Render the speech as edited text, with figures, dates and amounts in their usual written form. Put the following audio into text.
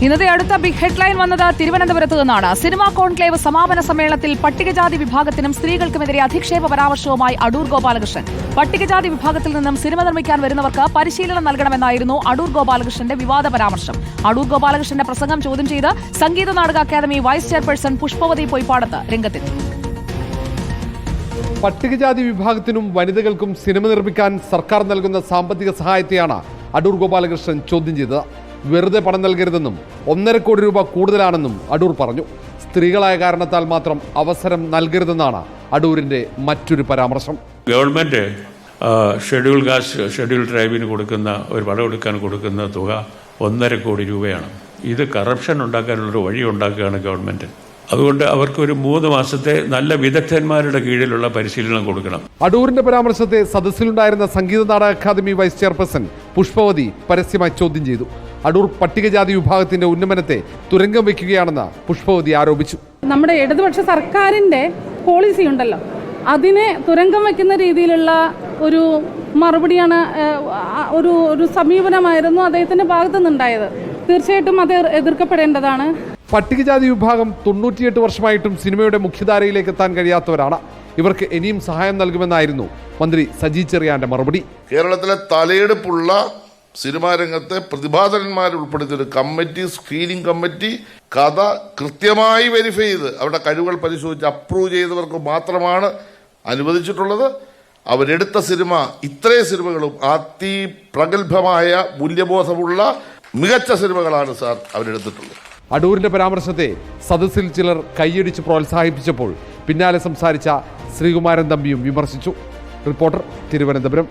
ഇന്നത്തെ അടുത്ത big headline വന്നത് തിരുവനന്തപുരത്ത് നിന്നാണ്. സിനിമാ കോൺക്ലേവ് സമാപന സമ്മേളനത്തിൽ പട്ടികജാതി വിഭാഗത്തിനും സ്ത്രീകൾക്കുമെതിരെ അധിക്ഷേപ പരാമർശവുമായി അടൂർ ഗോപാലകൃഷ്ണൻ. പട്ടികജാതി വിഭാഗത്തിൽ നിന്നും സിനിമ നിർമ്മിക്കാൻ വരുന്നവർക്ക് പരിശീലനം നൽകണമെന്നായിരുന്നു അടൂർ ഗോപാലകൃഷ്ണന്റെ വിവാദ പരാമർശം. അടൂർ ഗോപാലകൃഷ്ണന്റെ പ്രസംഗം ചോദ്യം ചെയ്ത് Sangeetha Nataka academy vice chairperson Pushpavathy Poypadath രംഗത്തെത്തി. പട്ടികജാതി വിഭാഗത്തിനും വനിതകൾക്കും സിനിമ നിർമ്മിക്കാൻ സർക്കാർ നൽകുന്ന സാമ്പത്തിക സഹായത്തെയാണ് അടൂർ ഗോപാലകൃഷ്ണൻ ചോദ്യം ചെയ്തത്. വെറുതെ പണം നൽകരുതെന്നും 1.5 കോടി രൂപ കൂടുതലാണെന്നും അടൂർ പറഞ്ഞു. സ്ത്രീകളായ കാരണത്താൽ മാത്രം അവസരം നൽകരുതെന്നാണ് അടൂരിന്റെ മറ്റൊരു പരാമർശം. ഗവൺമെന്റ് ഷെഡ്യൂൾ കാസ്റ്റ് ഷെഡ്യൂൾ ട്രൈബിന് കൊടുക്കുന്ന ഒരു പണമെടുക്കാൻ കൊടുക്കുന്ന തുക 1.5 കോടി രൂപയാണ്. ഇത് കറപ്ഷൻ ഉണ്ടാക്കാനുള്ളൊരു വഴി ഉണ്ടാക്കുകയാണ് ഗവൺമെന്റ്. അതുകൊണ്ട് അവർക്ക് ഒരു 3 മാസത്തെ നല്ല വിദഗ്ധന്മാരുടെ കീഴിലുള്ള പരിശീലനം കൊടുക്കണം. അടൂരിന്റെ പരാമർശത്തെ സദസ്സിലുണ്ടായിരുന്ന Sangeetha Nataka academy vice chairperson Pushpavathy പരസ്യമായി ചോദ്യം ചെയ്തു. അടൂർ പട്ടികജാതി വിഭാഗത്തിന്റെ ഉന്നമനത്തെ തുരങ്കം വയ്ക്കുകയാണെന്ന് പുഷ്പവതി ആരോപിച്ചു. നമ്മുടെ ഇടതുപക്ഷ സർക്കാരിന്റെ പോളിസി ഉണ്ടല്ലോ, അതിനെ തുരങ്കം വയ്ക്കുന്ന രീതിയിലുള്ള ഒരു മറുപടിയാണ്, ഒരു സമീപനമായിരുന്നു അദ്ദേഹത്തിന്റെ ഭാഗത്തു നിന്നുണ്ടായത്. തീർച്ചയായിട്ടും അത് എതിർക്കപ്പെടേണ്ടതാണ്. പട്ടികജാതി വിഭാഗം 98 വർഷമായിട്ടും സിനിമയുടെ മുഖ്യധാരയിലേക്ക് എത്താൻ കഴിയാത്തവരാണ്. ഇവർക്ക് ഇനിയും സഹായം നൽകുമെന്നായിരുന്നു മന്ത്രി സജി ചെറിയാന്റെ മറുപടി. കേരളത്തിലെ തലയെടുപ്പുള്ള സിനിമാ രംഗത്തെ പ്രതിഭാധനന്മാർ ഉൾപ്പെടുത്തിയ ഒരു കമ്മിറ്റി, സ്ക്രീനിംഗ് കമ്മിറ്റി, കഥ കൃത്യമായി വെരിഫൈ ചെയ്ത് അവരുടെ കഴിവുകൾ പരിശോധിച്ച് അപ്രൂവ് ചെയ്തവർക്ക് മാത്രമാണ് അനുവദിച്ചിട്ടുള്ളത്. അവരെടുത്ത സിനിമ, ഇത്രയും സിനിമകളും അതിപ്രഗത്ഭമായ മൂല്യബോധമുള്ള മികച്ച സിനിമകളാണ് സാർ അവരെടുത്തിട്ടുള്ളത്. അടൂരിന്റെ പരാമർശത്തെ സദസ്സിൽ ചിലർ കൈയടിച്ച് പ്രോത്സാഹിപ്പിച്ചപ്പോൾ പിന്നാലെ സംസാരിച്ച ശ്രീകുമാരൻ തമ്പിയും വിമർശിച്ചു. റിപ്പോർട്ടർ, തിരുവനന്തപുരം.